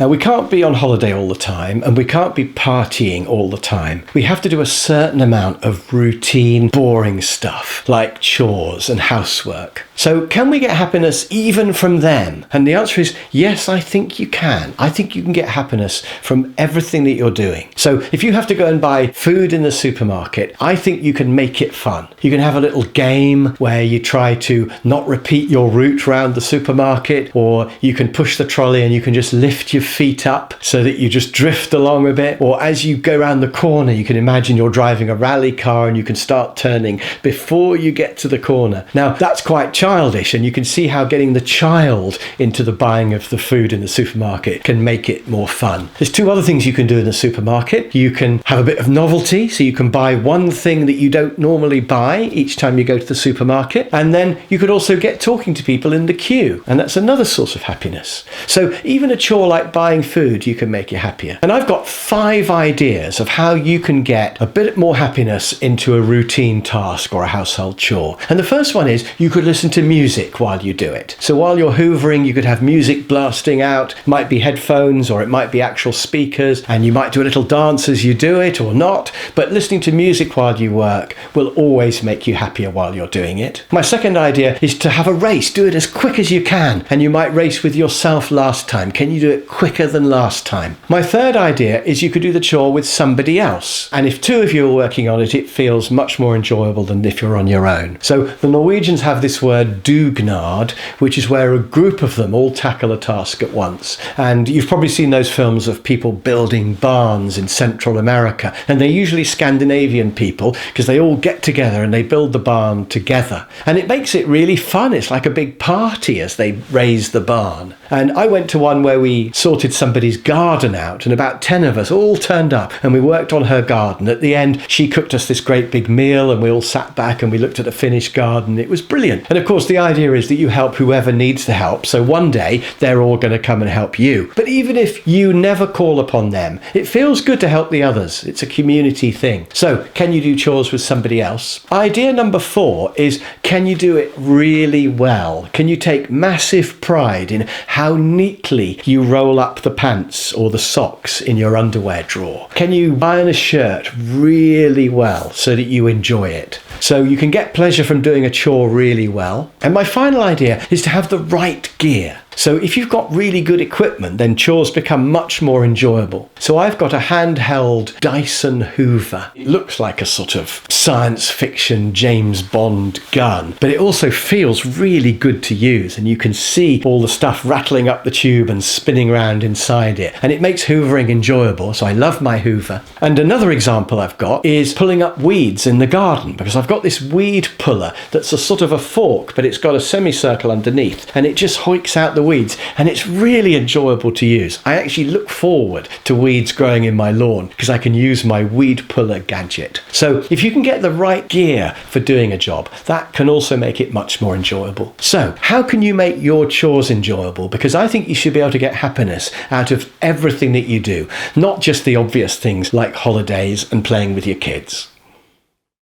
Now, we can't be on holiday all the time, and we can't be partying all the time. We have to do a certain amount of routine, boring stuff, like chores and housework. So can we get happiness even from them? And the answer is yes, I think you can. I think you can get happiness from everything that you're doing. So if you have to go and buy food in the supermarket, I think you can make it fun. You can have a little game where you try to not repeat your route around the supermarket, or you can push the trolley and you can just lift your feet up so that you just drift along a bit. Or as you go around the corner, you can imagine you're driving a rally car and you can start turning before you get to the corner. Now, that's quite childish, and you can see how getting the child into the buying of the food in the supermarket can make it more fun. There's two other things you can do in the supermarket. You can have a bit of novelty, so you can buy one thing that you don't normally buy each time you go to the supermarket, and then you could also get talking to people in the queue, and that's another source of happiness. So even a chore like buying food, you can make you happier. And I've got 5 ideas of how you can get a bit more happiness into a routine task or a household chore. And the first one is you could listen to music while you do it. So while you're hoovering, you could have music blasting out. It might be headphones or it might be actual speakers, and you might do a little dance as you do it or not, but listening to music while you work will always make you happier while you're doing it. My second idea is to have a race. Do it as quick as you can, and you might race with yourself last time. Can you do it quicker than last time? My third idea is you could do the chore with somebody else, and if 2 of you are working on it, it feels much more enjoyable than if you're on your own. So the Norwegians have this word dugnad, which is where a group of them all tackle a task at once. And you've probably seen those films of people building barns in Central America, and they're usually Scandinavian people because they all get together and they build the barn together, and it makes it really fun. It's like a big party as they raise the barn. And I went to one where we sorted somebody's garden out, and about 10 of us all turned up and we worked on her garden. At the end, she cooked us this great big meal and we all sat back and we looked at the finished garden. It was brilliant. And of course, the idea is that you help whoever needs the help, so one day they're all going to come and help you. But even if you never call upon them, it feels good to help the others. It's a community thing. So can you do chores with somebody else? Idea number 4 is, can you do it really well? Can you take massive pride in how neatly you roll up the pants or the socks in your underwear drawer? Can you iron a shirt really well so that you enjoy it? So you can get pleasure from doing a chore really well. And my final idea is to have the right gear. So if you've got really good equipment, then chores become much more enjoyable. So I've got a handheld Dyson Hoover. It looks like a sort of science fiction James Bond gun, but it also feels really good to use, and you can see all the stuff rattling up the tube and spinning around inside it, and it makes hoovering enjoyable. So I love my Hoover. And another example I've got is pulling up weeds in the garden, because I've got this weed puller that's a sort of a fork, but it's got a semicircle underneath, and it just hoiks out the weeds, and it's really enjoyable to use. I actually look forward to weeds growing in my lawn because I can use my weed puller gadget. So if you can get the right gear for doing a job, that can also make it much more enjoyable. So how can you make your chores enjoyable? Because I think you should be able to get happiness out of everything that you do, not just the obvious things like holidays and playing with your kids.